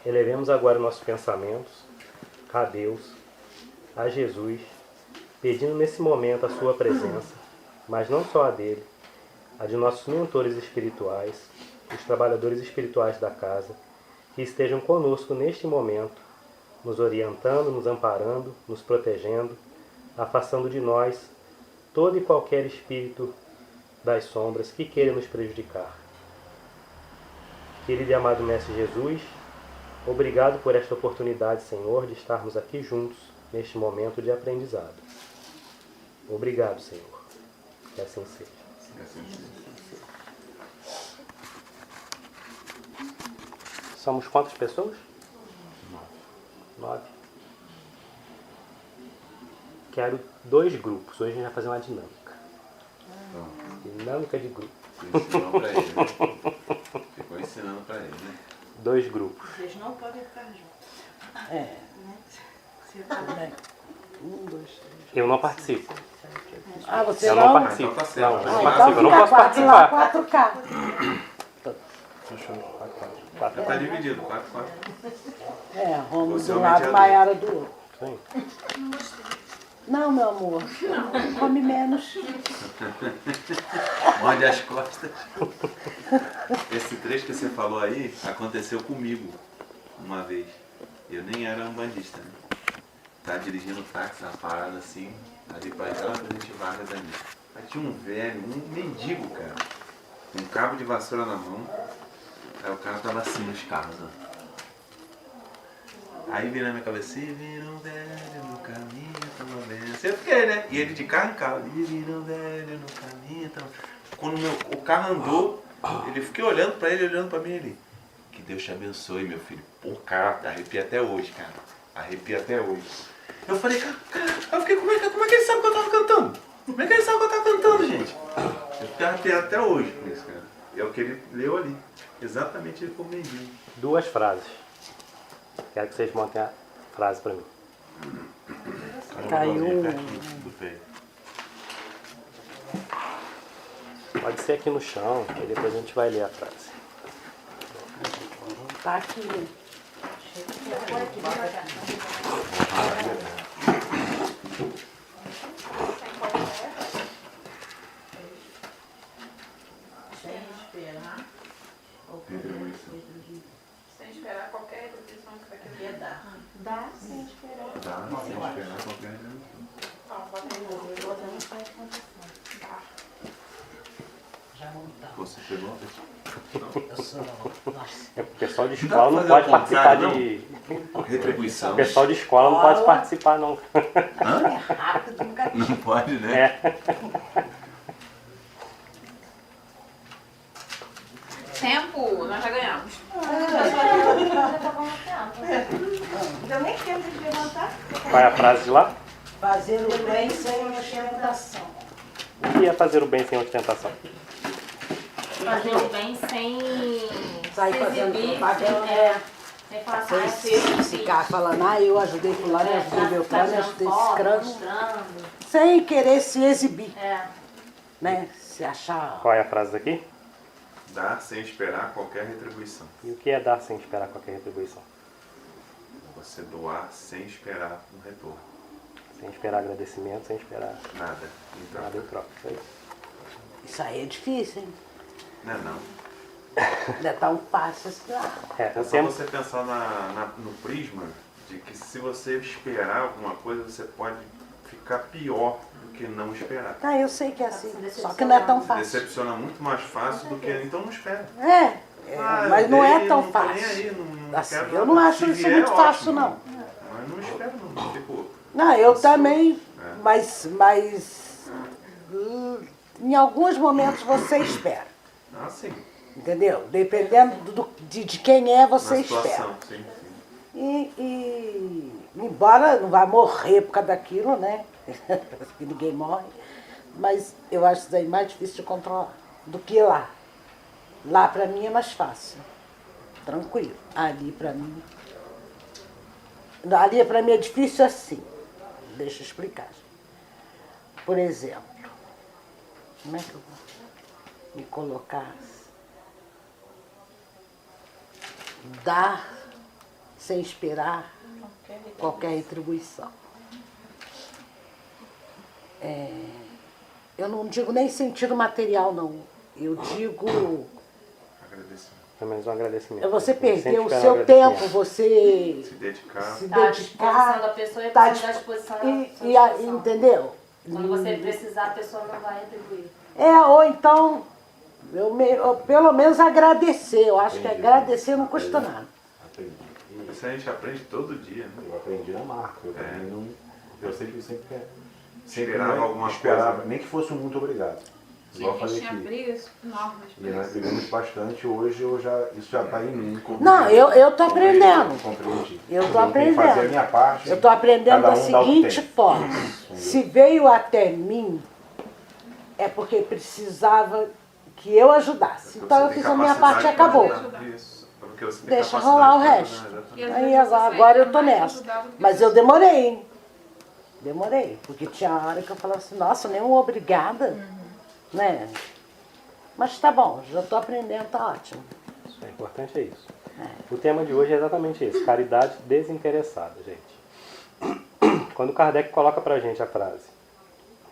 Elevemos agora nossos pensamentos a Deus, a Jesus, pedindo nesse momento a sua presença, mas não só a dele, a de nossos mentores espirituais, os trabalhadores espirituais da casa, que estejam conosco neste momento, nos orientando, nos amparando, nos protegendo, afastando de nós todo e qualquer espírito das sombras que queira nos prejudicar. Querido e amado Mestre Jesus, obrigado por esta oportunidade, Senhor, de estarmos aqui juntos neste momento de aprendizado. Obrigado, Senhor. Que assim seja. Somos quantas pessoas? 9. Quero 2 grupos. Hoje a gente vai fazer uma dinâmica. Dinâmica de grupo. Ensinou pra ele, né? Ficou ensinando pra ele, né? 2 grupos. Vocês não podem ficar juntos. É. Você tá... 1, 2, 3. Eu não participo. Ah, você Eu não? não participo. Então tá certo. Não, eu não Ah, participo. Eu não posso participar. 4K. Fechou. 4. Já tá dividido, 4. É, Romulo Você é do o lado, mediador. Maiara do outro. Sim. Não, meu amor. Come menos. Morde as costas. Esse trecho que você falou aí aconteceu comigo uma vez. Eu nem era um bandista, né? Tá dirigindo o táxi, uma parada assim, ali pra entrar na Presidente Vargas ali. Aí tinha um velho, um mendigo, cara, com um cabo de vassoura na mão. Aí o cara tava assim nos carros, ó. Aí veio na minha cabeça, e vira um velho no caminho, toma benção. Eu fiquei, né? E ele de carro em carro, e vira um velho no caminho, toma... Quando o carro andou, ele fiquei olhando pra ele, olhando pra mim, ele... Que Deus te abençoe, meu filho. Pô, cara, arrepia até hoje, cara. Arrepia até hoje. Eu falei, cara, eu fiquei, como é que ele sabe que eu tava cantando? Como é que ele sabe que eu tava cantando, gente? Eu fiquei arrepiado até hoje com isso, cara. É o que ele leu ali. Exatamente ele como mendigo. 2 frases. Quero que vocês montem a frase para mim. Caiu um. Do pé. Pode ser aqui no chão, aí depois a gente vai ler a frase. Tá aqui. Sem esperar. Sem esperar qualquer retribuição que vai querer. Dar. Dá sem esperar. Tá, sem esperar qualquer... Ó, bota aí o outro não faz condição. Dá. Já não dá. Você pegou? Eu sou. Nossa. O pessoal de Dá escola pra não fazer pode ao participar contrário, de... Retribuição. O pessoal de escola não pode participar, não. Hã? Rápido, nunca Não pode, né? É. Tempo, nós já ganhamos. deu nem tempo de levantar. Qual é a frase de lá? Fazer o bem sem ostentação. O que é fazer o bem sem ostentação? Fazer o bem sem Sair se fazendo exibir, propaganda. sem falar assim, Sem ficar falando, eu ajudei fulano, eu ajudei meu plano, eu ajudei esse crânio. mostrando. Sem querer se exibir, É. né? Se achar. Qual é a frase daqui? Dar sem esperar qualquer retribuição. E o que é dar sem esperar qualquer retribuição? Você doar sem esperar um retorno. Sem esperar agradecimento, sem esperar Nada. Então, nada em troca. Isso aí. Isso aí é difícil, hein? não é não. Não é tão fácil assim. É, É eu só sempre... você pensar no prisma de que se você esperar alguma coisa, você pode ficar pior do que não esperar. Ah, eu sei que é assim. Só que não é tão Se fácil. decepciona muito mais fácil do que então não espera. Mas não é tão não tô nem fácil. aí, não Assim, quero eu nada. não acho Se isso vier, muito ótimo. fácil, não. Mas não espero não. Tipo, Não, eu Isso. também, É. mas em alguns momentos você espera, assim, entendeu? Dependendo de quem é, você na espera. situação, sim. E embora não vá morrer por causa daquilo, né? Que ninguém morre, mas eu acho isso daí mais difícil de controlar do que lá. Lá pra mim é mais fácil, tranquilo. Ali pra mim é difícil assim. Deixa eu explicar. Por exemplo, como é que eu vou me colocar? Dar sem esperar qualquer retribuição. Eu não digo nem sentido material, não. Eu digo, Agradecimento. É mais um agradecimento. é você Sempre perder o espera seu agradecimento. tempo, você Se dedicar. se Tá à disposição dedicar, da pessoa e a tá pessoa à disposição da e, sua a- disposição. entendeu? Quando você precisar, a pessoa não vai retribuir. Ou então, eu pelo menos agradecer. Eu acho que agradecer não custa nada. Aprendi. Isso a gente aprende todo dia, né? Eu aprendi na marca. Eu também não. Eu sempre Esperava alguma esperava, coisa. nem que fosse um muito obrigado. Igual eu A gente falei tinha aqui. brigas enormes. E nós brigamos bastante, hoje isso já está em mim. Não, eu tô aprendendo. Compreendi. Eu tô Tenho que fazer a aprendendo. minha parte. Eu estou aprendendo cada da um dá o que seguinte tem. forma. Se veio até mim, é porque precisava que eu ajudasse. Porque Então você eu tem fiz a minha capacidade parte e pra acabou. ajudar. Isso. Porque você tem Deixa capacidade rolar o pra resto. ajudar, exatamente. E às Aí vezes você agora eu tô sai mais nessa. ajudado do que Mas eu você. demorei, hein? Demorei. Porque tinha hora que eu falava assim, nossa, nem uma obrigada. Né? Mas tá bom, já tô aprendendo, tá ótimo. É importante é isso. O tema de hoje é exatamente esse, caridade desinteressada, gente. Quando Kardec coloca pra gente a frase,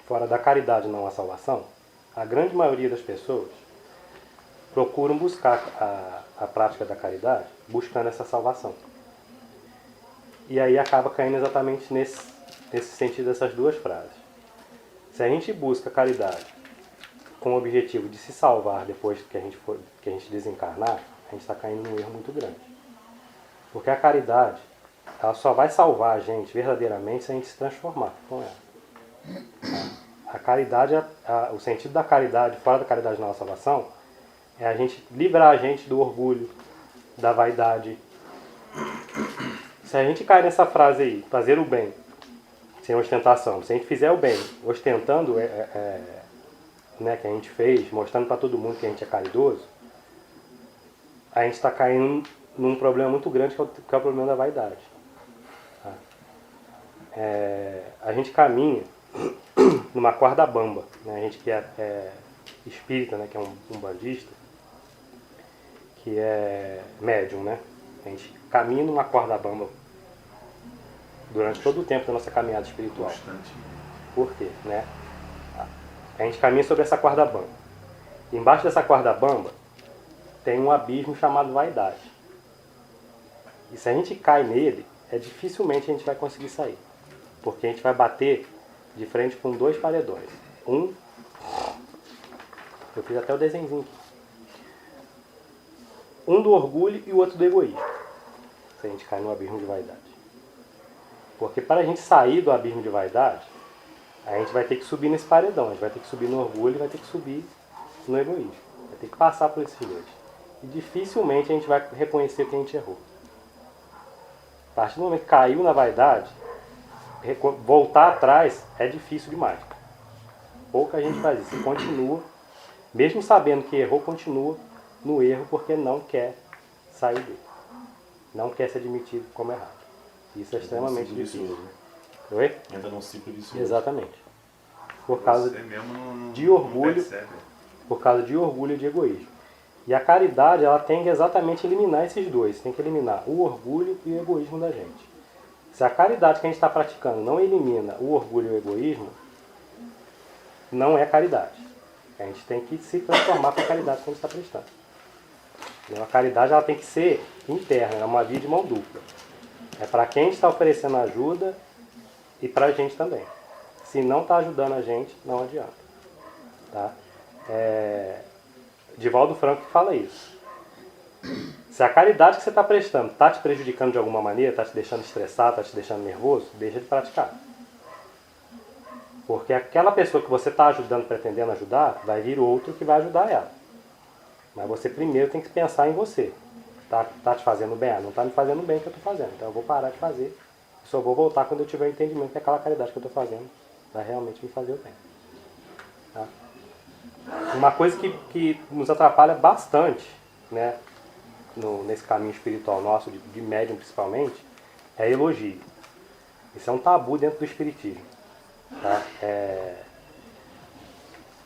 fora da caridade não há salvação, a grande maioria das pessoas procuram buscar a prática da caridade buscando essa salvação. E aí acaba caindo exatamente nesse sentido dessas duas frases. Se a gente busca caridade com o objetivo de se salvar depois que a gente desencarnar, a gente está caindo num erro muito grande. Porque a caridade, ela só vai salvar a gente verdadeiramente se a gente se transformar com ela. A caridade, o sentido da caridade, fora da caridade na salvação, é a gente livrar a gente do orgulho, da vaidade. Se a gente cai nessa frase aí, fazer o bem, sem ostentação, se a gente fizer o bem, ostentando né, que a gente fez, mostrando para todo mundo que a gente é caridoso, a gente está caindo num problema muito grande que é o problema da vaidade. Tá? A gente caminha numa corda bamba, né? A gente que é espírita, né, que é um bandista, que é médium, né? A gente caminha numa corda bamba durante todo o tempo da nossa caminhada espiritual. Bastante. Por quê? Né? A gente caminha sobre essa corda bamba. Embaixo dessa corda bamba tem um abismo chamado vaidade. E se a gente cai nele, dificilmente a gente vai conseguir sair. Porque a gente vai bater de frente com dois paredões. Eu fiz até o desenhozinho aqui. Um do orgulho e o outro do egoísmo. Se a gente cai no abismo de vaidade. Porque para a gente sair do abismo de vaidade, a gente vai ter que subir nesse paredão. A gente vai ter que subir no orgulho e vai ter que subir no egoísmo. Vai ter que passar por esses dois. E dificilmente a gente vai reconhecer que a gente errou. A partir do momento que caiu na vaidade, voltar atrás é difícil demais. Pouca gente faz isso. E continua, mesmo sabendo que errou, continua no erro porque não quer sair dele. Não quer ser admitido como errado. Isso é extremamente difícil. Oi? Entra num ciclo vicioso. Exatamente. Por causa Você mesmo não de orgulho. percebe. Por causa de orgulho e de egoísmo. E a caridade, ela tem que exatamente eliminar esses dois. Tem que eliminar o orgulho e o egoísmo da gente. Se a caridade que a gente está praticando não elimina o orgulho e o egoísmo, não é caridade. A gente tem que se transformar com a caridade que a gente está prestando. A caridade, ela tem que ser interna, é uma via de mão dupla. É para quem está oferecendo ajuda e para a gente também. Se não está ajudando a gente, não adianta. Tá? Divaldo Franco fala isso. Se a caridade que você está prestando está te prejudicando de alguma maneira, está te deixando estressado, está te deixando nervoso, deixa de praticar. Porque aquela pessoa que você está ajudando, pretendendo ajudar, vai vir outro que vai ajudar ela. Mas você primeiro tem que pensar em você. Tá te fazendo bem? Não está me fazendo bem o que eu estou fazendo. Então eu vou parar de fazer. Só vou voltar quando eu tiver o entendimento que aquela caridade que eu estou fazendo vai realmente me fazer o bem. Tá? Uma coisa que nos atrapalha bastante, né, nesse caminho espiritual nosso, de médium principalmente, é elogio. Isso é um tabu dentro do espiritismo. Tá?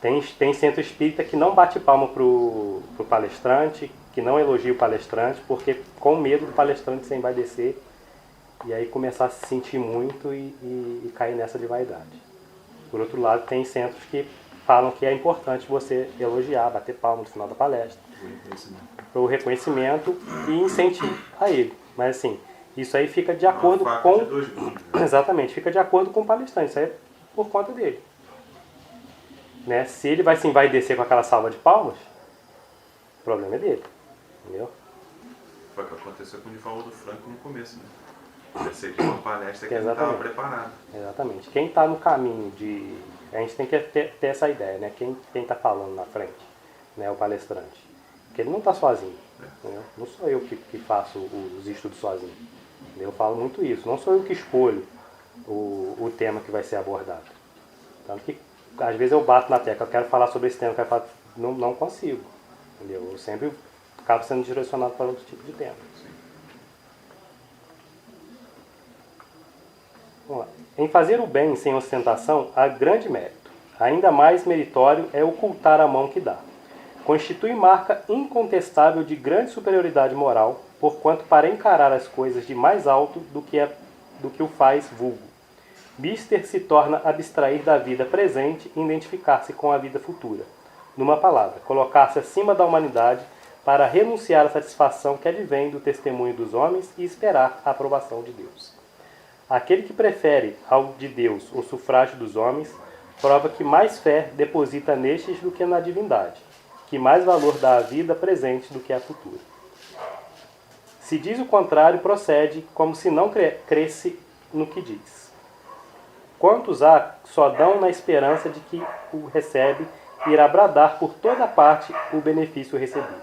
Tem centro espírita que não bate palma pro palestrante, que não elogie o palestrante, porque com medo do palestrante se embaidecer e aí começar a se sentir muito e cair nessa de vaidade. Por outro lado, tem centros que falam que é importante você elogiar, bater palma no final da palestra, para o reconhecimento e incentivo a ele. Mas assim, isso aí fica de acordo com... de dois gumes, né? Exatamente, fica de acordo com o palestrante, isso aí é por conta dele. Né? Se ele vai se envaidecer com aquela salva de palmas, o problema é dele. Entendeu? Foi o que aconteceu com o Nivaldo Franco no começo, né? Essa aqui é uma palestra que ele não estava Exatamente. preparado. Exatamente. Quem está no caminho de... A gente tem que ter essa ideia, né? Quem está falando na frente, né? O palestrante. Porque ele não está sozinho. Entendeu? Não sou eu que faço os estudos sozinho. Eu falo muito isso. Não sou eu que escolho o tema que vai ser abordado. Tanto que, às vezes, eu bato na tecla. Eu quero falar sobre esse tema. Eu quero falar, não consigo. Entendeu? Eu sempre acabo sendo direcionado para outro tipo de tema. Vamos lá. Em fazer o bem sem ostentação há grande mérito. Ainda mais meritório é ocultar a mão que dá. Constitui marca incontestável de grande superioridade moral, porquanto para encarar as coisas de mais alto do que o faz vulgo. Mister se torna abstrair da vida presente e identificar-se com a vida futura. Numa palavra, colocar-se acima da humanidade para renunciar à satisfação que advém do testemunho dos homens e esperar a aprovação de Deus. Aquele que prefere ao de Deus o sufrágio dos homens, prova que mais fé deposita nestes do que na divindade, que mais valor dá à vida presente do que à futura. Se diz o contrário, procede como se não cresce no que diz. Quantos há só dão na esperança de que o recebe irá bradar por toda parte o benefício recebido?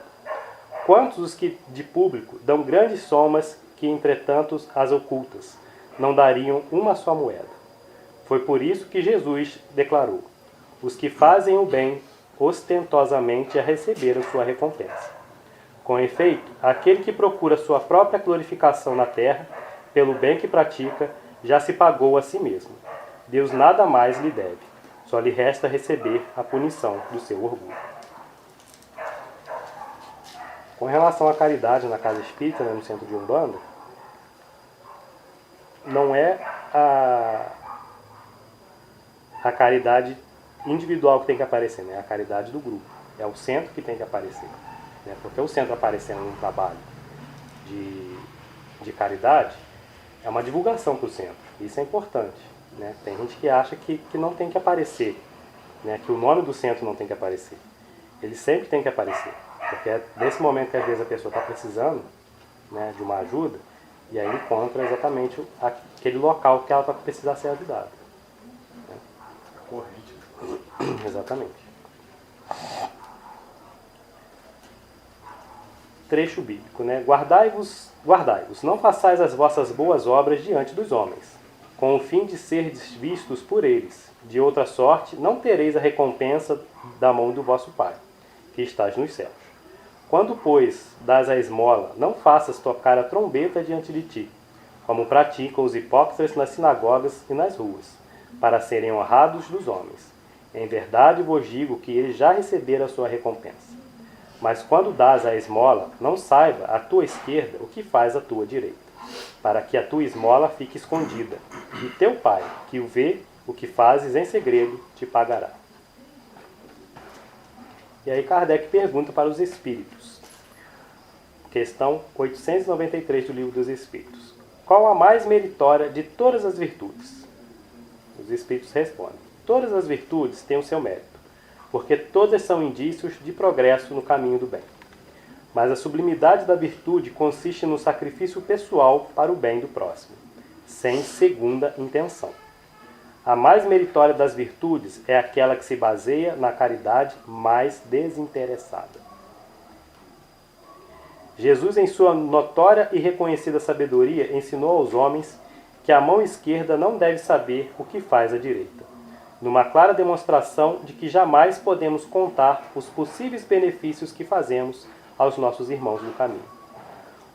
Quantos os que de público dão grandes somas que, entretanto, as ocultas, não dariam uma só moeda? Foi por isso que Jesus declarou: os que fazem o bem ostentosamente a receberam sua recompensa. Com efeito, aquele que procura sua própria glorificação na terra, pelo bem que pratica, já se pagou a si mesmo. Deus nada mais lhe deve, só lhe resta receber a punição do seu orgulho. Com relação à caridade na casa espírita, né, no centro de Umbanda, não é a caridade individual que tem que aparecer, né? É a caridade do grupo. É o centro que tem que aparecer. Né? Porque o centro aparecendo num trabalho de caridade é uma divulgação para o centro. Isso é importante. Né? Tem gente que acha que não tem que aparecer, né? Que o nome do centro não tem que aparecer. Ele sempre tem que aparecer. Porque é nesse momento que às vezes a pessoa está precisando, né, de uma ajuda, e aí encontra exatamente aquele local que ela vai precisar ser ajudada. Né? Corrente. Exatamente. Trecho bíblico, né? Guardai-vos, não façais as vossas boas obras diante dos homens, com o fim de serdes vistos por eles. De outra sorte, não tereis a recompensa da mão do vosso Pai, que estás nos céus. Quando, pois, dás a esmola, não faças tocar a trombeta diante de ti, como praticam os hipócritas nas sinagogas e nas ruas, para serem honrados dos homens. Em verdade vos digo que eles já receberam a sua recompensa. Mas quando dás a esmola, não saiba a tua esquerda o que faz a tua direita, para que a tua esmola fique escondida, e teu Pai, que o vê o que fazes em segredo, te pagará. E aí Kardec pergunta para os espíritos. Questão 893 do Livro dos Espíritos. Qual a mais meritória de todas as virtudes? Os espíritos respondem: todas as virtudes têm o seu mérito, porque todas são indícios de progresso no caminho do bem. Mas a sublimidade da virtude consiste no sacrifício pessoal para o bem do próximo, sem segunda intenção. A mais meritória das virtudes é aquela que se baseia na caridade mais desinteressada. Jesus, em sua notória e reconhecida sabedoria, ensinou aos homens que a mão esquerda não deve saber o que faz a direita, numa clara demonstração de que jamais podemos contar os possíveis benefícios que fazemos aos nossos irmãos no caminho.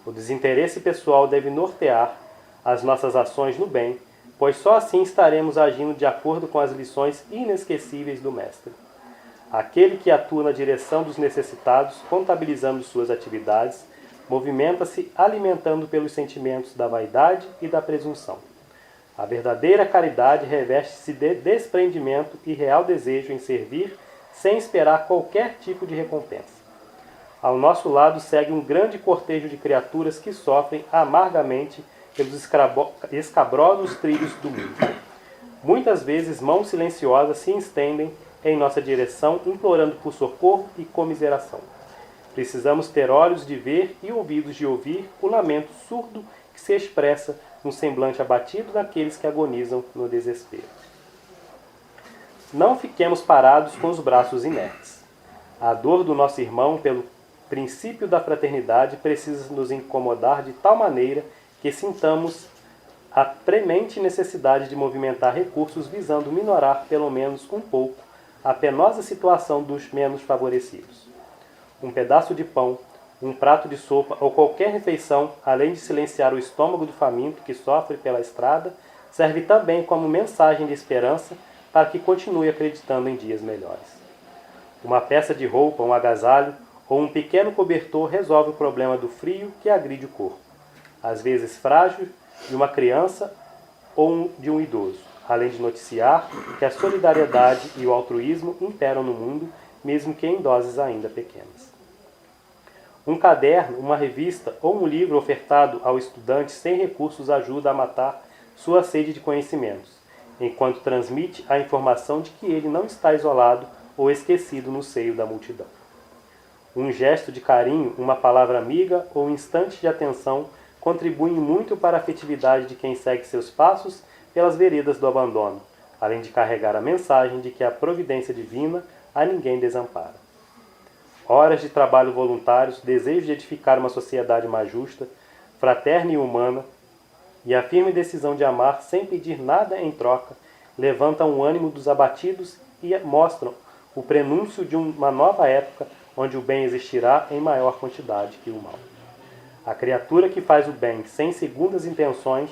O desinteresse pessoal deve nortear as nossas ações no bem, pois só assim estaremos agindo de acordo com as lições inesquecíveis do Mestre. Aquele que atua na direção dos necessitados, contabilizando suas atividades, movimenta-se alimentando pelos sentimentos da vaidade e da presunção. A verdadeira caridade reveste-se de desprendimento e real desejo em servir sem esperar qualquer tipo de recompensa. Ao nosso lado segue um grande cortejo de criaturas que sofrem amargamente pelos escabrosos trilhos do mundo. Muitas vezes mãos silenciosas se estendem em nossa direção, implorando por socorro e comiseração. Precisamos ter olhos de ver e ouvidos de ouvir o lamento surdo que se expressa no semblante abatido daqueles que agonizam no desespero. Não fiquemos parados com os braços inertes. A dor do nosso irmão pelo princípio da fraternidade precisa nos incomodar de tal maneira que sintamos a premente necessidade de movimentar recursos visando minorar pelo menos um pouco a penosa situação dos menos favorecidos. Um pedaço de pão, um prato de sopa ou qualquer refeição, além de silenciar o estômago do faminto que sofre pela estrada, serve também como mensagem de esperança para que continue acreditando em dias melhores. Uma peça de roupa, um agasalho ou um pequeno cobertor resolve o problema do frio que agride o corpo, às vezes frágil, de uma criança ou de um idoso, além de noticiar que a solidariedade e o altruísmo imperam no mundo, mesmo que em doses ainda pequenas. Um caderno, uma revista ou um livro ofertado ao estudante sem recursos ajuda a matar sua sede de conhecimentos, enquanto transmite a informação de que ele não está isolado ou esquecido no seio da multidão. Um gesto de carinho, uma palavra amiga ou um instante de atenção contribuem muito para a afetividade de quem segue seus passos pelas veredas do abandono, além de carregar a mensagem de que a providência divina a ninguém desampara. Horas de trabalho voluntários, desejo de edificar uma sociedade mais justa, fraterna e humana, e a firme decisão de amar sem pedir nada em troca, levantam o ânimo dos abatidos e mostram o prenúncio de uma nova época onde o bem existirá em maior quantidade que o mal. A criatura que faz o bem sem segundas intenções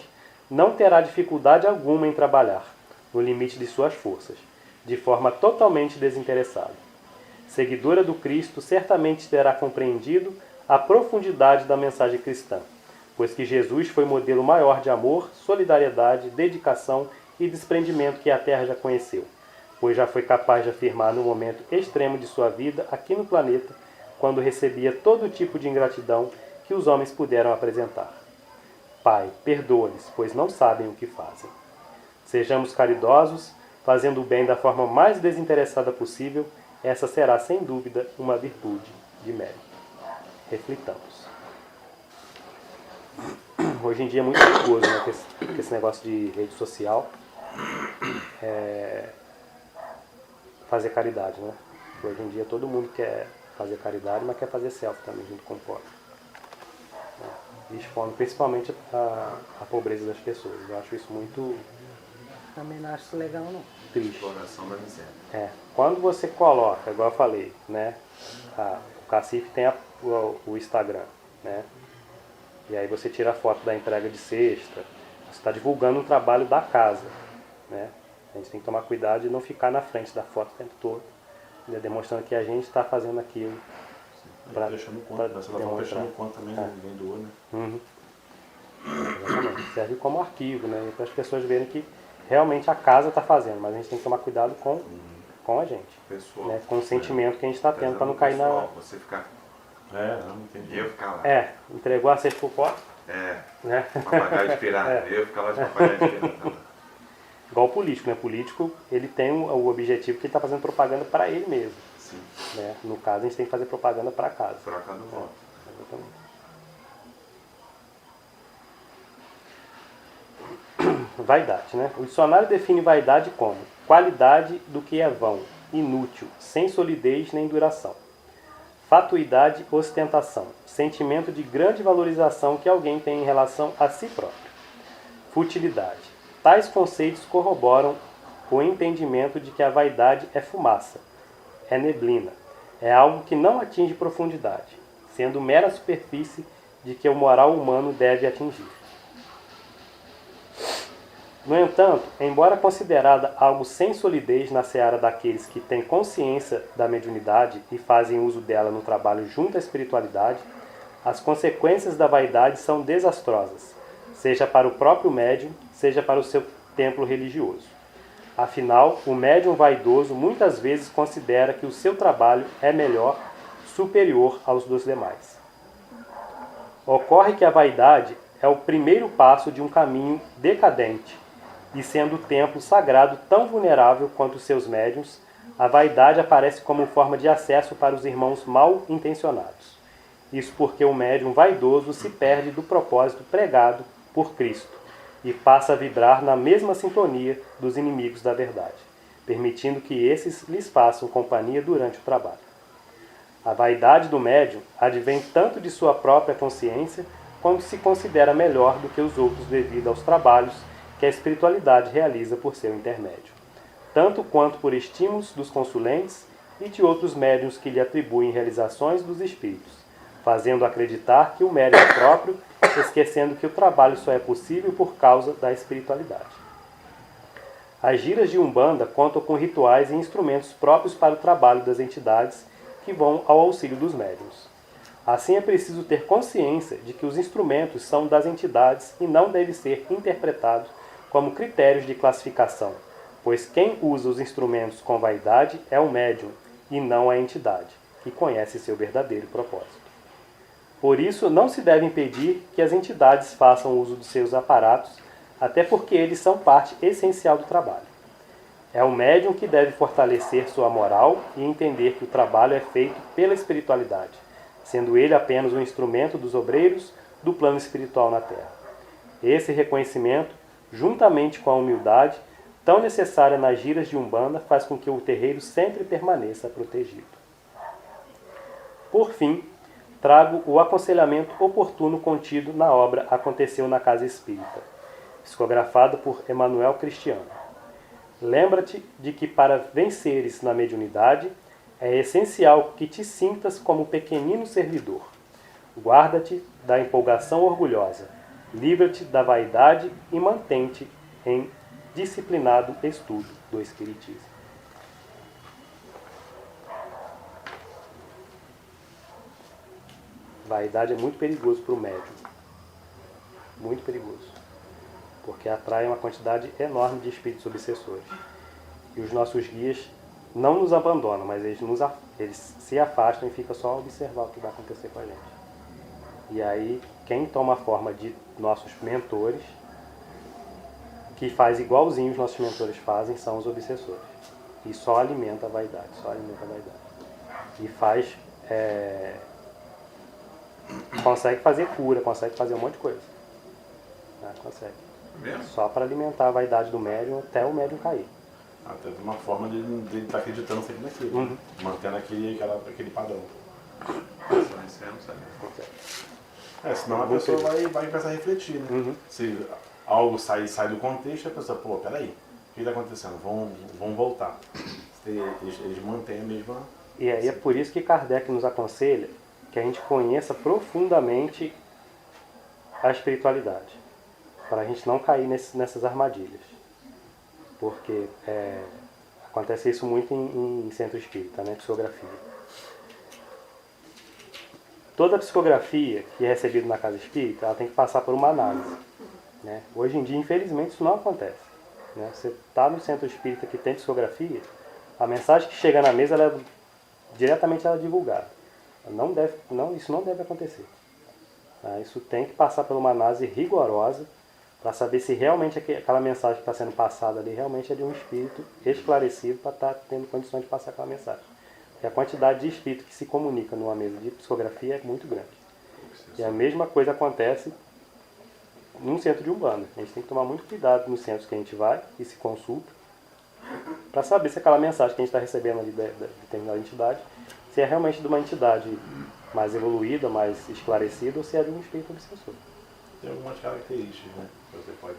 não terá dificuldade alguma em trabalhar, no limite de suas forças, de forma totalmente desinteressada. Seguidora do Cristo, certamente terá compreendido a profundidade da mensagem cristã, pois que Jesus foi modelo maior de amor, solidariedade, dedicação e desprendimento que a Terra já conheceu, pois já foi capaz de afirmar no momento extremo de sua vida aqui no planeta, quando recebia todo tipo de ingratidão que os homens puderam apresentar. Pai, perdoa-lhes, pois não sabem o que fazem. Sejamos caridosos, fazendo o bem da forma mais desinteressada possível. Essa será, sem dúvida, uma virtude de mérito. Reflitamos. Hoje em dia é muito perigoso, né, com esse negócio de rede social. Fazer caridade, né? Hoje em dia todo mundo quer fazer caridade, mas quer fazer selfie também, junto com o pobre. E expõe principalmente a pobreza das pessoas. Eu acho isso muito Também não acho legal, não. triste. Exploração da miséria. Quando você coloca, igual eu falei, né? O cacife tem o Instagram, né? E aí você tira a foto da entrega de cesta, você está divulgando um trabalho da casa, né? A gente tem que tomar cuidado de não ficar na frente da foto o tempo todo, né? Demonstrando que a gente está fazendo aquilo. Deixando conta, você vai fechando conta também, ninguém doa, né? Uhum. Exatamente. Serve como arquivo, né? Para as pessoas verem que realmente a casa está fazendo, mas a gente tem que tomar cuidado com a gente, Pessoal. né? Com o sentimento que a gente está tendo para não cair na... Você ficar. Não entendi. Eu ficar lá. Entregou a cesta pro pote, né? Papagaio de pirata. Eu ficar lá de papagaio de pirata. Igual o político, né? O político, ele tem o objetivo que ele está fazendo propaganda para ele mesmo. Sim. Né? No caso, a gente tem que fazer propaganda para casa. Por acaso do voto. Exatamente. Vaidade, né? O dicionário define vaidade como qualidade do que é vão, inútil, sem solidez nem duração. Fatuidade, ostentação, sentimento de grande valorização que alguém tem em relação a si próprio. Futilidade. Tais conceitos corroboram o entendimento de que a vaidade é fumaça, é neblina, é algo que não atinge profundidade, sendo mera superfície de que o moral humano deve atingir. No entanto, embora considerada algo sem solidez na seara daqueles que têm consciência da mediunidade e fazem uso dela no trabalho junto à espiritualidade, as consequências da vaidade são desastrosas, seja para o próprio médium, seja para o seu templo religioso. Afinal, o médium vaidoso muitas vezes considera que o seu trabalho é melhor, superior aos dos demais. Ocorre que a vaidade é o primeiro passo de um caminho decadente, e sendo o templo sagrado tão vulnerável quanto os seus médiuns, a vaidade aparece como forma de acesso para os irmãos mal intencionados. Isso porque o médium vaidoso se perde do propósito pregado por Cristo e passa a vibrar na mesma sintonia dos inimigos da verdade, permitindo que esses lhes façam companhia durante o trabalho. A vaidade do médium advém tanto de sua própria consciência, quanto se considera melhor do que os outros devido aos trabalhos que a espiritualidade realiza por seu intermédio, tanto quanto por estímulos dos consulentes e de outros médiuns que lhe atribuem realizações dos espíritos, fazendo acreditar que o mérito é próprio, esquecendo que o trabalho só é possível por causa da espiritualidade. As giras de Umbanda contam com rituais e instrumentos próprios para o trabalho das entidades que vão ao auxílio dos médiuns. Assim é preciso ter consciência de que os instrumentos são das entidades e não devem ser interpretados como critérios de classificação, pois quem usa os instrumentos com vaidade é o médium e não a entidade, que conhece seu verdadeiro propósito. Por isso, não se deve impedir que as entidades façam uso dos seus aparatos, até porque eles são parte essencial do trabalho. É o médium que deve fortalecer sua moral e entender que o trabalho é feito pela espiritualidade, sendo ele apenas um instrumento dos obreiros do plano espiritual na Terra. Esse reconhecimento, juntamente com a humildade, tão necessária nas giras de Umbanda, faz com que o terreiro sempre permaneça protegido. Por fim, trago o aconselhamento oportuno contido na obra Aconteceu na Casa Espírita, psicografada por Emanuel Cristiano. Lembra-te de que para venceres na mediunidade, é essencial que te sintas como pequenino servidor. Guarda-te da empolgação orgulhosa, livra-te da vaidade e mantém-te em disciplinado estudo do Espiritismo. Vaidade é muito perigoso para o médium. Muito perigoso. Porque atrai uma quantidade enorme de espíritos obsessores. E os nossos guias não nos abandonam, mas eles se afastam e ficam só a observar o que vai acontecer com a gente. E aí, quem toma a forma de nossos mentores, que faz igualzinho os nossos mentores fazem, são os obsessores. E só alimenta a vaidade, E faz... consegue fazer cura, consegue fazer um monte de coisa. Consegue. Mesmo? Só para alimentar a vaidade do médium até o médium cair. Até de uma forma de estar acreditando sempre naquilo, Uhum. mantendo aquele padrão. Isso aí eu não sabia. Consegue. Senão a pessoa vai começar a refletir, né? Uhum. Se algo sai do contexto, a pessoa, pô, peraí, o que está acontecendo? Vão voltar. Eles mantêm a mesma... E aí é por isso que Kardec nos aconselha que a gente conheça profundamente a espiritualidade, para a gente não cair nessas armadilhas. Porque acontece isso muito em centro espírita, né? Psicografia. Toda psicografia que é recebida na casa espírita, ela tem que passar por uma análise. Né? Hoje em dia, infelizmente, isso não acontece. Né? Você está no centro espírita que tem psicografia, a mensagem que chega na mesa, diretamente ela é divulgada. Isso não deve acontecer. Tá? Isso tem que passar por uma análise rigorosa para saber se realmente aquela mensagem que está sendo passada ali realmente é de um espírito esclarecido para estar tendo condições de passar aquela mensagem. Porque a quantidade de espírito que se comunica numa mesa de psicografia é muito grande. E a mesma coisa acontece num centro de Umbanda. A gente tem que tomar muito cuidado nos centros que a gente vai e se consulta para saber se aquela mensagem que a gente está recebendo ali de determinada entidade, se é realmente de uma entidade mais evoluída, mais esclarecida, ou se é de um espírito obsessor. Tem algumas características, né? Que você pode...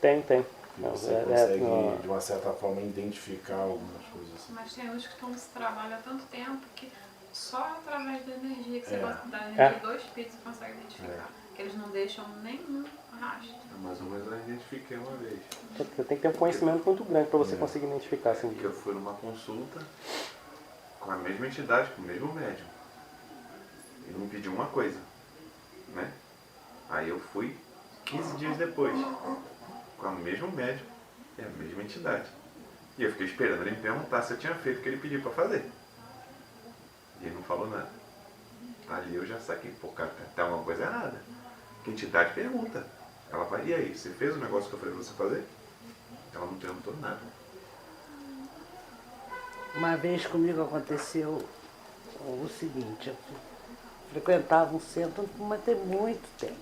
Tem. Que você consegue, de uma certa forma, identificar algumas coisas assim. Mas tem uns que estão nesse trabalho há tanto tempo que Só através da energia que você É. gosta da energia do espírito você consegue identificar. Que eles não deixam nenhum rastro. Mais ou menos eu identifiquei uma vez. Você tem que ter um conhecimento muito grande para você conseguir identificar assim. Que eu fui numa consulta com a mesma entidade, com o mesmo médium. Ele me pediu uma coisa, né? Aí eu fui 15 dias depois, com o mesmo médium e a mesma entidade. E eu fiquei esperando ele me perguntar se eu tinha feito o que ele pediu para fazer. E ele não falou nada. Ali eu já saquei, pô, cara, tem alguma coisa errada. Que a entidade pergunta. Ela vai, e aí, você fez o negócio que eu falei pra você fazer? Ela não perguntou nada. Uma vez comigo aconteceu o seguinte, eu frequentava um centro, mas tem muito tempo.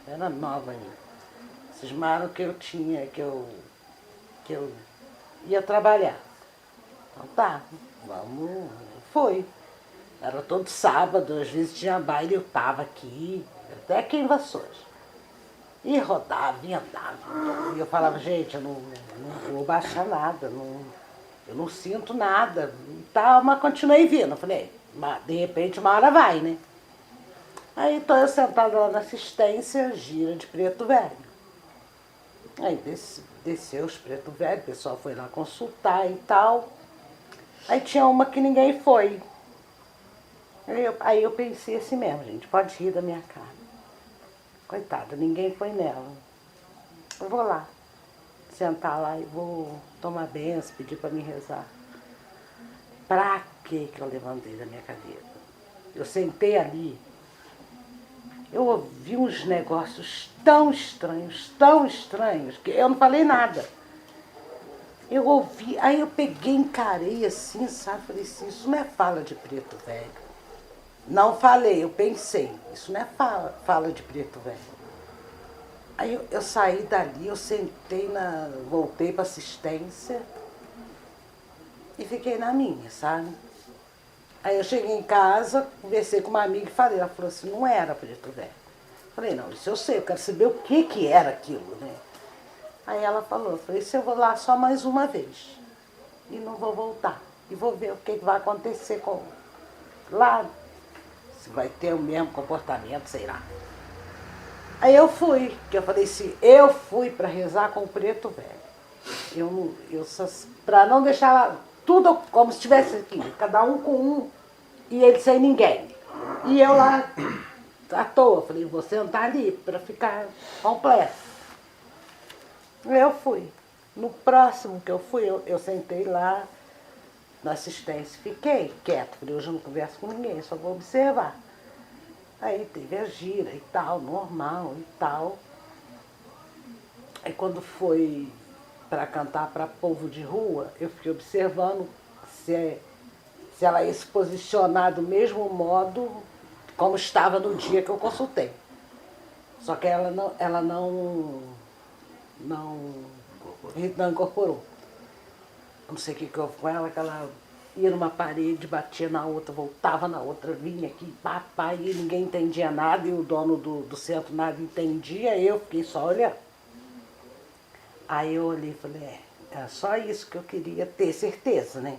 Era nova ainda. Cismaram que eu tinha, que eu ia trabalhar. Então tá, vamos, foi. Era todo sábado, às vezes tinha baile, eu tava aqui, até aqui em Vassouras. E rodava, e andava. E eu falava, gente, eu não vou baixar nada, eu não sinto nada. E tal, mas continuei vindo. Eu falei, mas de repente uma hora vai, né? Aí tô eu sentada lá na assistência, gira de preto velho. Aí desceu os preto velho, o pessoal foi lá consultar e tal. Aí tinha uma que ninguém foi. Aí eu pensei assim mesmo, gente, pode rir da minha cara. Coitada, ninguém foi nela. Eu vou lá, sentar lá e vou tomar benção, pedir para me rezar. Pra que eu levantei da minha cadeira? Eu sentei ali, eu ouvi uns negócios tão estranhos, que eu não falei nada. Eu ouvi, aí eu peguei, encarei assim, sabe? Falei assim, isso não é fala de preto velho. Não falei, eu pensei, isso não é fala de preto velho. Aí eu saí dali, eu sentei voltei para assistência e fiquei na minha, sabe? Aí eu cheguei em casa, conversei com uma amiga e falei, ela falou assim, não era preto velho. Falei, não, isso eu sei, eu quero saber o que era aquilo, né? Aí ela falou, eu falei, se eu vou lá só mais uma vez e não vou voltar. E vou ver o que vai acontecer com lá. Se vai ter o mesmo comportamento, sei lá. Aí eu fui, que eu falei assim, eu fui para rezar com o preto velho. Para não deixar tudo como se estivesse aqui, cada um com um e ele sem ninguém. E eu lá à toa, falei, vou sentar ali para ficar completo. Eu fui. No próximo que eu fui, eu sentei lá na assistência, fiquei quieta, falei, hoje eu não converso com ninguém, só vou observar. Aí teve a gira e tal, normal e tal. Aí quando foi para cantar para povo de rua, eu fiquei observando se ela ia se posicionar do mesmo modo como estava no dia que eu consultei. Só que ela não incorporou. Não sei o que houve com ela, que ela ia numa parede, batia na outra, voltava na outra, vinha aqui, papai, e ninguém entendia nada, e o dono do centro nada entendia, eu fiquei só olhando. Aí eu olhei e falei, era só isso que eu queria ter certeza, né?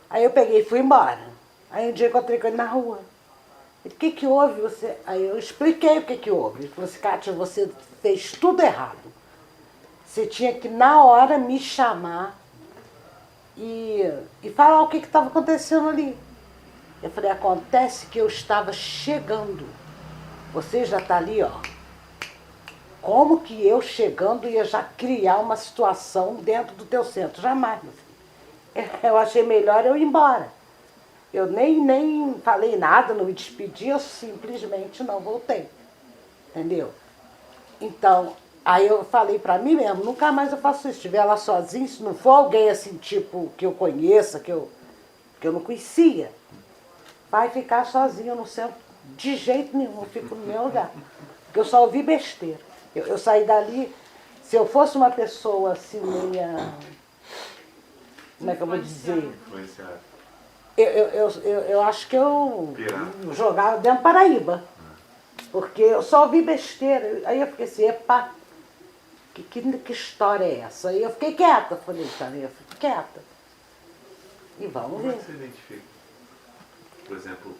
Aí eu peguei e fui embora. Aí um dia eu encontrei com ele na rua. Ele, o que houve? Aí eu expliquei o que houve. Ele falou assim, Kátia, você fez tudo errado. Você tinha que, na hora, me chamar e falar o que estava acontecendo ali. Eu falei, acontece que eu estava chegando. Você já está ali, ó. Como que eu chegando ia já criar uma situação dentro do teu centro? Jamais, meu filho. Eu achei melhor eu ir embora. Eu nem falei nada, não me despedi, eu simplesmente não voltei. Entendeu? Então, aí eu falei pra mim mesmo, nunca mais eu faço isso. Se estiver lá sozinho, se não for alguém assim, tipo, que eu conheça, que eu não conhecia, vai ficar sozinho no centro de jeito nenhum, eu fico no meu lugar. Porque eu só ouvi besteira. Eu saí dali, se eu fosse uma pessoa assim, meia... Como é que eu vou dizer? Influenciado. Eu acho que eu jogava dentro do Paraíba. Porque eu só ouvi besteira. Aí eu fiquei assim, epa, que história é essa? Aí eu fiquei quieta. Falei, tá, eu fiquei quieta. E vamos Como é ver. que você identifica? por exemplo,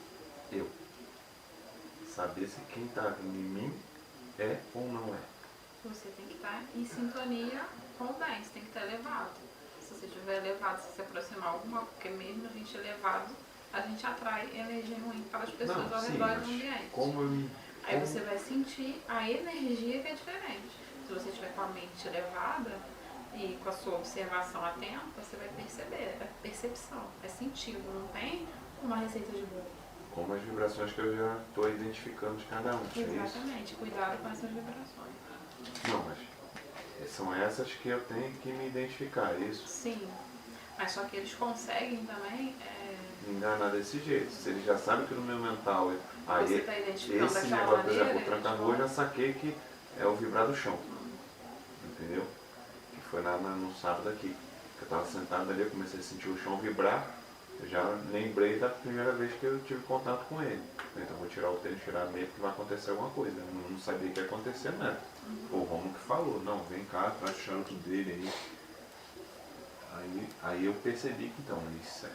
eu. Saber se quem está em mim é ou não é. Você tem que estar em sintonia com o bem, você tem que estar elevado. Se você estiver elevado, se você aproximar alguma, porque mesmo a gente elevado, a gente atrai energia ruim para as pessoas ao redor do ambiente. Como eu me... Aí você vai sentir a energia que é diferente. Se você estiver com a mente elevada e com a sua observação atenta, você vai perceber. É percepção, é sentido, não tem uma receita de bolo. Como as vibrações que eu já estou identificando de cada um. É isso? Exatamente, cuidado com essas vibrações. Não, mas são essas que eu tenho que me identificar, é isso? Sim, mas só que eles conseguem também. Me enganar desse jeito. Se eles já sabem que no meu mental aí Você está identificando esse daquela negócio, por exemplo, maneira, o tranca-rua, eu já saquei que é o vibrar do chão. Entendeu? Que foi no sábado aqui. Que eu estava sentado ali, eu comecei a sentir o chão vibrar. Eu já lembrei da primeira vez que eu tive contato com ele. Então vou tirar o tênis, tirar a meia, porque vai acontecer alguma coisa. Eu não sabia que ia acontecer, né? O Romulo que falou, não, vem cá, traz o charuto dele aí. Aí eu percebi que então,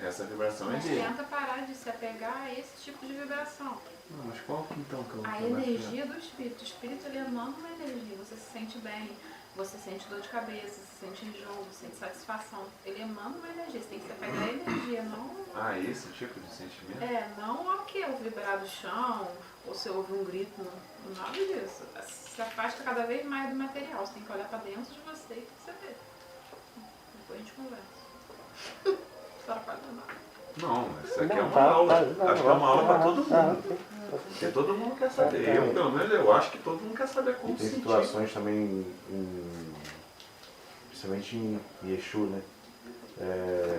essa vibração Mas é dele. tenta parar de se apegar a esse tipo de vibração. Não, mas qual que então que eu A que eu energia do espírito. O espírito ele emana uma energia. Você se sente bem, você sente dor de cabeça, você sente enjoo, você sente satisfação. Ele emana uma energia. Você tem que se apegar à energia, não. Ah, esse tipo de sentimento? Não ao que? O vibrar do chão, ou você ouve um grito, nada disso. Se afasta cada vez mais do material. Você tem que olhar para dentro de você e perceber. Depois a gente conversa. Só para nada. Não, isso aqui é Não, uma tá, aula. tá, Acho que é uma aula para todo tá, mundo. Porque todo mundo quer saber. Eu, pelo menos, eu acho que todo mundo quer saber como E tem sentir. situações também, principalmente em Exu, né?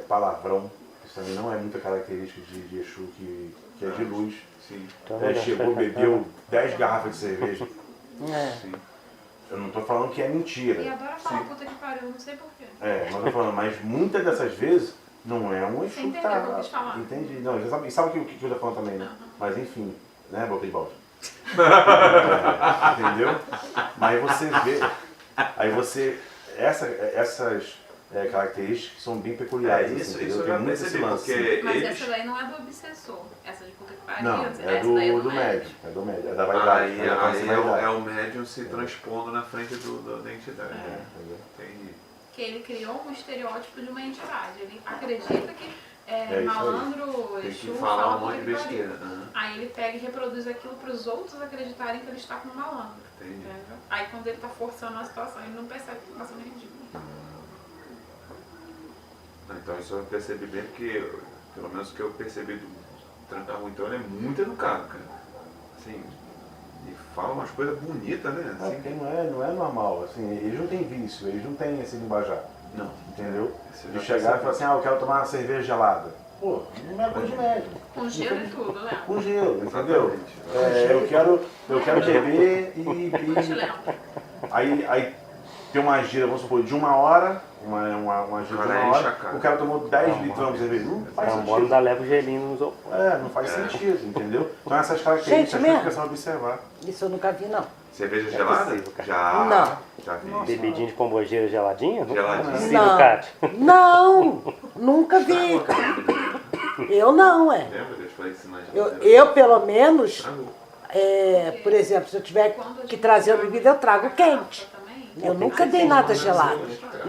Palavrão. Isso também não é muita característica de Exu, que é de luz. Sim, Chegou, bebeu 10 garrafas de cerveja. É. sim. Eu não estou falando que é E mentira. adora falar puta que pariu, não sei porquê. Mas eu tô falando, mas muitas dessas vezes não é um Você Exu que entendeu o que eu tá. quis falar? Entendi. Não, já sabe o que eu tô falando também, né? Mas enfim, né? Voltei de volta. Entendeu? Mas você vê. Aí você. Essas características são bem peculiares. Isso entendeu? eu Tem já muito esse percebi, lance. porque Mas eles... essa daí não é do obsessor. Essa de puta que pariu. Não, essa é daí é do médium. É do médium. É da vaidade. Aí da vaidade. é o médium se transpondo na frente da entidade. Entendeu? Entendi. Que ele criou um estereótipo de uma entidade. Ele acredita que isso aí. malandro, Tem Exu, que falar fala um monte de puta que pariu. besteira. Aham, Aí ele pega e reproduz aquilo para os outros acreditarem que ele está com um malandro. entendi. Entendeu? Aí quando ele está forçando a situação, ele não percebe que está sendo ridículo. Então isso eu percebi bem, porque pelo menos o que eu percebi do Tranca-Rua, então ele é muito educado, cara. Assim, e fala umas coisas bonitas, né? É, Assim, porque não é normal, assim, eles não têm vício, eles não têm esse linguajar, não. entendeu? Esse eu De já chegar e percebi. falar assim, eu quero tomar uma cerveja gelada. Pô, não é coisa de médico. Com gelo e tudo, né? Com gelo, entendeu? Exatamente. Eu quero beber e Eu te lembro. aí tem uma gira, vamos supor, de 1 hora, uma gira de Cara, 1 enche a hora, cara. o cara tomou 10 litrão de cerveja. Não faz É um bom sentido. ainda leva o gelinho nos outros. Não faz sentido, entendeu? Então essas características Gente, tem que mesmo? começar a observar. Isso eu nunca vi, não. Cerveja gelada? possível, cara. Já. Não. Já vi. Bebidinha de pombogeira geladinha? Geladinha. Possível, Não. Cátia. Não, nunca vi. Eu não, Lembra? Deixa eu ensinar de Eu pelo menos, Travou. por exemplo, se eu tiver que trazer uma bebida, eu trago quente. Eu nunca dei nada gelado.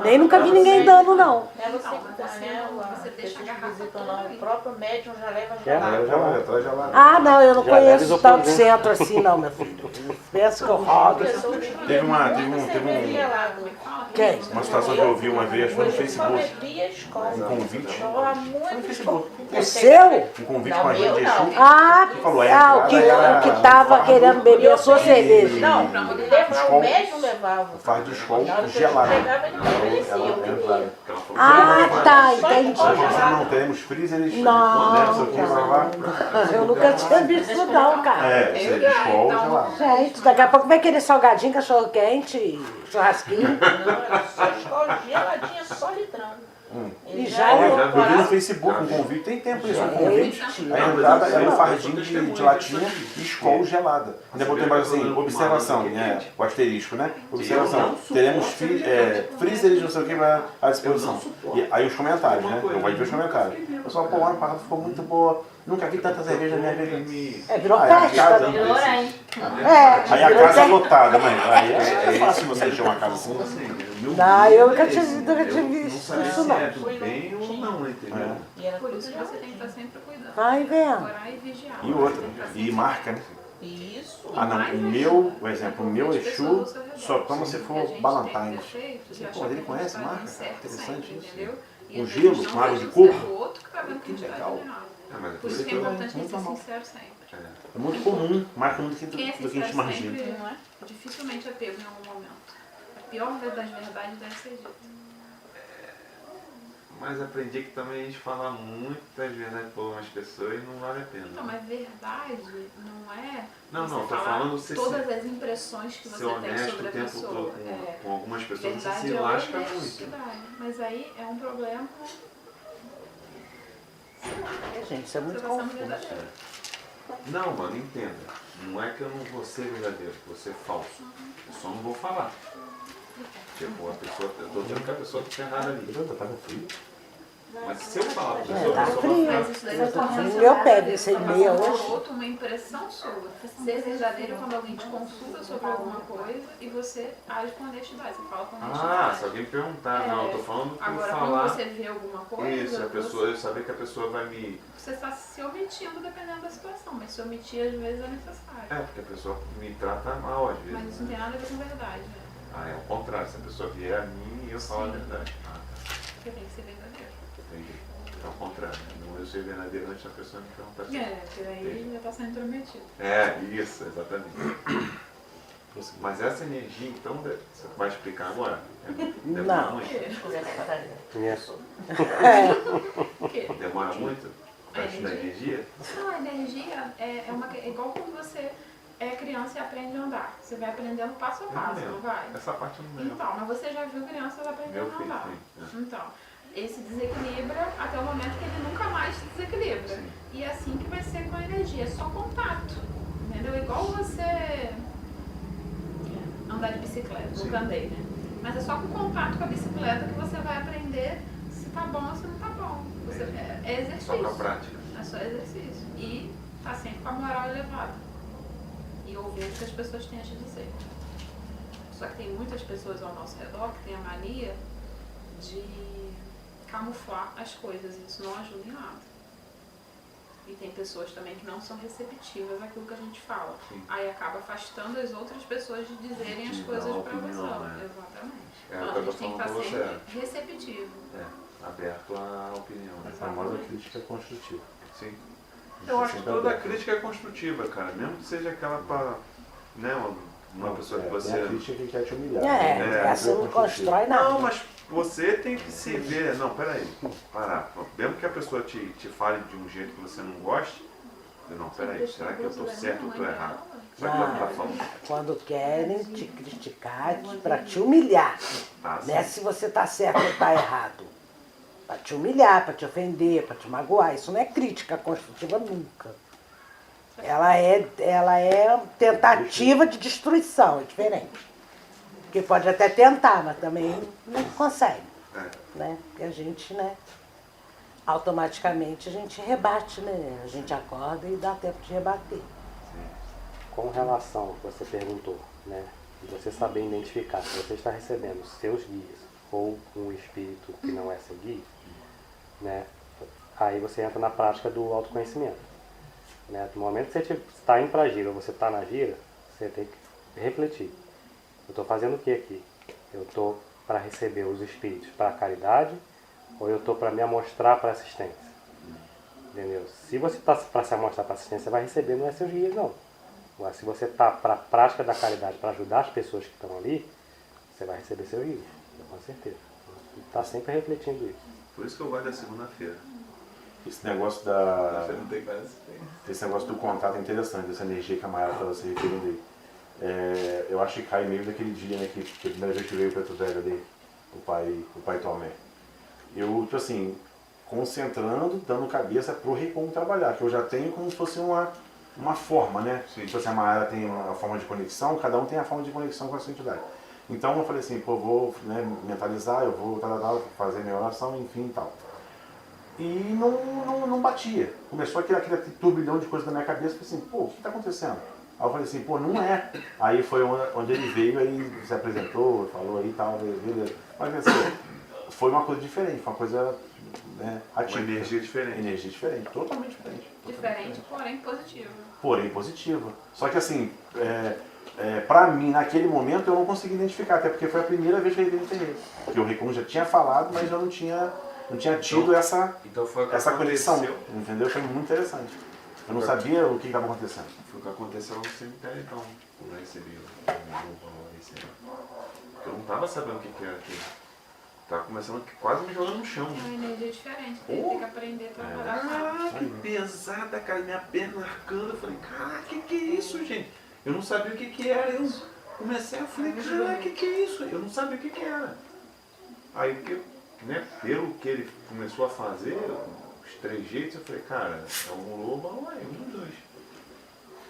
Nem nunca vi ninguém dando, não. É você Não, que mas dá, você né? não- você As deixa a pessoas que garrafa visitam toda lá, ali. o próprio médium já leva Já gelado. Traz gelada. Ah, não, eu não Já leva conheço tanto isopor, né? centro assim, não, meu filho. Pensa que eu rodo. Teve Quem? uma situação que eu vi uma vez, foi no Facebook, Bebia escola. um convite. Tomava muito. O seu? Um convite com a gente de Exu. Ah, Falou, o entrada que era tava querendo beber a sua cerveja. Não, levava, o médium levava. Faz de escola Na hora que gelada. eu chegava, ele não oferecia. Eu Ela bebia. entrada. Ah, tá, entendi. Nós não teremos freezers, Não, né, não sei o que, lá. Eu nunca tinha visto isso não, cara. Isso é de escola gelada. Gente, daqui a pouco vai querer salgadinho, cachorro quente, churrasquinho. Não, era só escola geladinha, só litrão. E já Eu vi no Facebook um convite, tem tempo isso, um convite. A entrada era um fardinho de latinha e escola gelada. Ainda botei mais assim, observação, né? O asterisco, né? Observação. Teremos freezers, não sei o que, à disposição. E aí os comentários, né? Eu gosto de ver os comentários. O pessoal, pô, ano passado ficou muito boa. Nunca vi tanta cerveja na minha vida. Virou Ah, é a festa, casa, né? Virou, hein? Aí a virou casa é festa. lotada, mãe. Aí é fácil você encher uma casa assim. Não, eu nunca tinha visto isso, não. é bem ou não, entendeu? E era Por tudo isso que você tem que estar sempre cuidando. Vai vendo. Orar e vigiar. E outra, Você tem que estar e sempre- marca, né? Isso. Ah não, o meu, por exemplo, o meu Exu só toma se for Ballantines. Pô, ele conhece marca? Interessante isso. Um gelo, com água de coco. O outro que tá vendo que a gente tá legal. fazendo errado. mas Por isso que é importante a gente ser sincero sempre. É muito comum, marca muito do Quem é que a gente sincero imagina. sempre, não é? Dificilmente é pego em algum momento. A pior das verdades deve ser dita. Mas aprendi que também a gente fala muitas verdades para algumas pessoas e não vale a pena. Não, mas verdade não é Não, você não, tô falar falando você todas as impressões que ser você tem honesto sobre o a tempo pessoa. todo É. com algumas pessoas, você Verdade se é lasca muito. honestidade. Mas aí é um problema. Gente, isso é Você muito está sendo confuso. verdadeiro. Não, mano, entenda. Não é que eu não vou ser verdadeiro, vou ser falso. Eu só não vou falar. Tipo, a pessoa, eu tô dizendo que a pessoa tá errada ali. Tá com frio? Mas se eu falar pra É, pessoa, tá a pessoa frio. vai Mas isso daí Eu você tô tá frio. passando Meu pé veio sem tá meia passando hoje. pro outro uma impressão sua. Ser verdadeiro é quando alguém te consulta sobre alguma coisa e você age com honestidade. Você fala com honestidade. Ah, se alguém me perguntar, não, eu tô falando por Agora, falar. quando você vê alguma coisa, Isso, a pessoa, eu saber que a pessoa vai me. você está se omitindo dependendo da situação, mas se omitir às vezes é necessário. É, porque a pessoa me trata mal às vezes. Mas isso não tem nada a ver com verdade, né? Ah, é o contrário, se a pessoa vier a mim e eu falo a Sim. verdade. Ah, tá. Porque tem que ser verdadeiro. Entendi. É o contrário, né? Não eu ser verdadeiro antes da pessoa me perguntar assim. É, porque aí já está sendo intrometido. É, isso, exatamente. Mas essa energia, então, você vai explicar agora? Demora Não. muito? Isso. O quê? Demora muito? A Pra estudar energia? Não, a energia é igual quando você é criança e aprende a andar. Você vai aprendendo passo a Eu passo, lembro. não vai? Essa parte eu não lembro. Então, mas você já viu crianças Meu aprendendo a filho, andar. sim. Então, esse desequilibra até o momento que ele nunca mais se desequilibra. Sim. E é assim que vai ser com a energia, é só contato. Entendeu? Igual você andar de bicicleta, nunca andei, né? Mas é só com contato com a bicicleta que você vai aprender se tá bom ou se não tá bom. Você, é exercício. Só pra prática. É só exercício. E tá sempre com a moral elevada. E ouvir o que as pessoas têm a te dizer. Só que tem muitas pessoas ao nosso redor que têm a mania de camuflar as coisas. E isso não ajuda em nada. E tem pessoas também que não são receptivas àquilo que a gente fala. Sim. Aí acaba afastando as outras pessoas de dizerem as De coisas dar uma pra você. opinião, né? Exatamente. É Então, o que a eu tô gente tem que falando estar com você. sempre receptivo. É, aberto à opinião. A Né? famosa crítica construtiva. Sim. Eu acho que Sempre toda aberto. crítica é construtiva, cara. Mesmo que seja aquela pra. Né, uma pessoa que Tem a você. crítica que quer te humilhar. Essa não constrói nada. Não, mas você tem que se ver. Não, peraí. Parar. Mesmo que a pessoa te fale de um jeito que você não goste. Não, peraí. Será que eu tô certo ou tô errado? Será que ela tá falando? Quando querem te criticar para te humilhar. Ah, Não é se você tá certo ou tá errado. Para te humilhar, para te ofender, para te magoar. Isso não é crítica construtiva nunca. Ela é tentativa de destruição, é diferente. Porque pode até tentar, mas também não consegue. É. Né? Porque a gente, né? Automaticamente a gente rebate, né? A gente acorda e dá tempo de rebater. Com relação ao que você perguntou, né? De você saber identificar se você está recebendo seus guias ou um espírito que não é seu guia, né? Aí você entra na prática do autoconhecimento. Né? No momento que você está indo para a gira ou você está na gira, você tem que refletir. Eu estou fazendo o que aqui? Eu estou para receber os espíritos para a caridade ou eu estou para me amostrar para assistência? Entendeu? Se você está para se amostrar para assistência, você vai receber, não é seus guias, não. Agora, se você está para a prática da caridade, para ajudar as pessoas que estão ali, você vai receber seus guias, com certeza. Está sempre refletindo isso. Por isso que eu gosto da segunda-feira. Esse negócio da. Você não tem quase. Esse negócio do contato é interessante, essa energia que a Mayara estava se referindo aí. Eu acho que cai meio daquele dia, né, que a primeira vez que veio o Preto Velho ali, o pai Tomé. Eu, tipo assim, concentrando, dando cabeça pro Recon trabalhar, que eu já tenho como se fosse uma forma, né? Sim. Tipo assim, a Mayara tem uma forma de conexão, cada um tem a forma de conexão com a sua entidade. Então eu falei assim, pô, vou, né, mentalizar, eu vou fazer minha oração, enfim e tal. e não batia. Começou aquele turbilhão de coisas na minha cabeça, eu falei assim, pô, o que está acontecendo? Aí eu falei assim, pô, não é. Aí foi onde ele veio, aí se apresentou, falou aí e tal, beleza. Mas assim, foi uma coisa diferente, foi uma coisa, né, atípica. Uma energia diferente. Energia diferente, totalmente diferente. Diferente, porém positiva. Porém positiva. Só que assim, pra mim, naquele momento, eu não consegui identificar, até porque foi a primeira vez que eu identifiquei. Porque o Recon já tinha falado, mas eu não tinha tido essa Foi o que conexão, aconteceu. entendeu? Foi muito interessante. Eu não sabia o que estava acontecendo. Foi o que aconteceu no cemitério, então, quando eu recebi o valor desse ano. Eu não tava sabendo o que era aquilo. Tava começando a quase me jogando no chão. É uma energia diferente. Tem que aprender a trabalhar com ela. Caraca, que pesada, cara. Minha perna arcando. Eu falei, caraca, que é isso, gente? Eu não sabia o que era. Eu comecei, eu falei, caraca, que é isso? Eu não sabia o que era. Aí, né, pelo que ele começou a fazer, os 3 jeitos, eu falei, cara, é um lobo ou é um dos dois.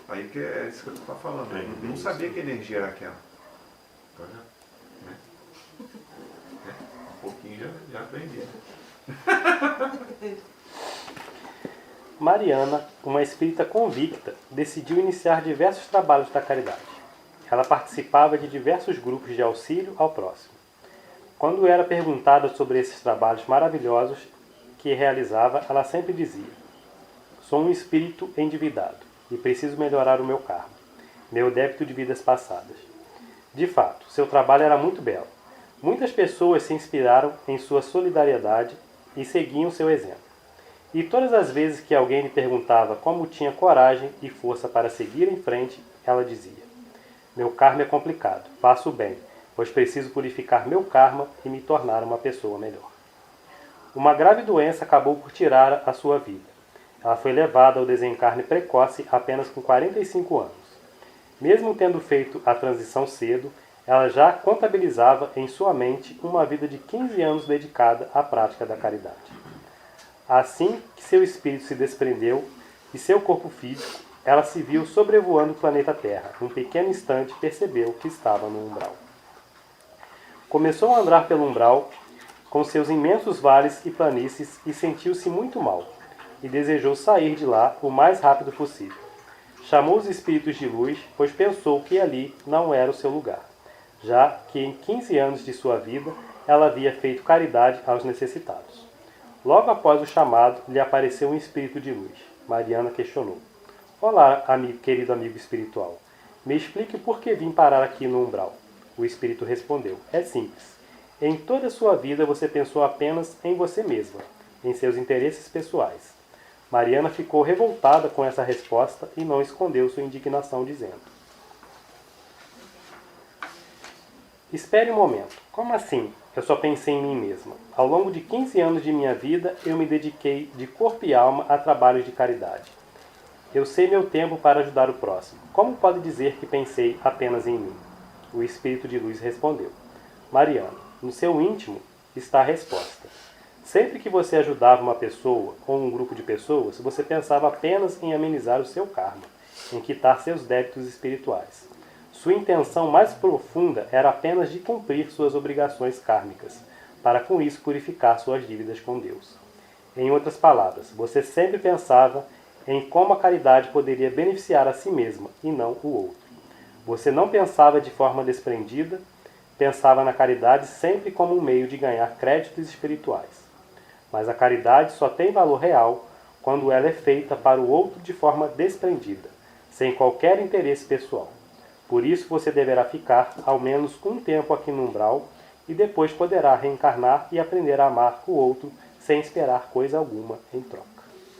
Aí que é isso que eu tô falando. Eu não sabia que energia era aquela. Tá vendo? Né? Um pouquinho já aprendi. Mariana, uma espírita convicta, decidiu iniciar diversos trabalhos da caridade. Ela participava de diversos grupos de auxílio ao próximo. Quando era perguntada sobre esses trabalhos maravilhosos que realizava, ela sempre dizia: sou um espírito endividado e preciso melhorar o meu karma, meu débito de vidas passadas. De fato, seu trabalho era muito belo. Muitas pessoas se inspiraram em sua solidariedade e seguiam seu exemplo. E todas as vezes que alguém lhe perguntava como tinha coragem e força para seguir em frente, ela dizia: meu karma é complicado, faço o bem, pois preciso purificar meu karma e me tornar uma pessoa melhor. Uma grave doença acabou por tirar a sua vida. Ela foi levada ao desencarne precoce apenas com 45 anos. Mesmo tendo feito a transição cedo, ela já contabilizava em sua mente uma vida de 15 anos dedicada à prática da caridade. Assim que seu espírito se desprendeu de seu corpo físico, ela se viu sobrevoando o planeta Terra. Num pequeno instante percebeu que estava no umbral. Começou a andar pelo umbral com seus imensos vales e planícies e sentiu-se muito mal, e desejou sair de lá o mais rápido possível. Chamou os espíritos de luz, pois pensou que ali não era o seu lugar, já que em 15 anos de sua vida ela havia feito caridade aos necessitados. Logo após o chamado, lhe apareceu um espírito de luz. Mariana questionou: olá, querido amigo espiritual. Me explique por que vim parar aqui no umbral. O espírito respondeu: é simples. Em toda a sua vida você pensou apenas em você mesma, em seus interesses pessoais. Mariana ficou revoltada com essa resposta e não escondeu sua indignação, dizendo: espere um momento. Como assim? Eu só pensei em mim mesma. Ao longo de 15 anos de minha vida, eu me dediquei de corpo e alma a trabalhos de caridade. Eu sei meu tempo para ajudar o próximo. Como pode dizer que pensei apenas em mim? O espírito de luz respondeu: Mariana, no seu íntimo está a resposta. Sempre que você ajudava uma pessoa ou um grupo de pessoas, você pensava apenas em amenizar o seu karma, em quitar seus débitos espirituais. Sua intenção mais profunda era apenas de cumprir suas obrigações kármicas, para com isso purificar suas dívidas com Deus. Em outras palavras, você sempre pensava em como a caridade poderia beneficiar a si mesma e não o outro. Você não pensava de forma desprendida, pensava na caridade sempre como um meio de ganhar créditos espirituais. Mas a caridade só tem valor real quando ela é feita para o outro de forma desprendida, sem qualquer interesse pessoal. Por isso você deverá ficar ao menos um tempo aqui no umbral e depois poderá reencarnar e aprender a amar o outro sem esperar coisa alguma em troca.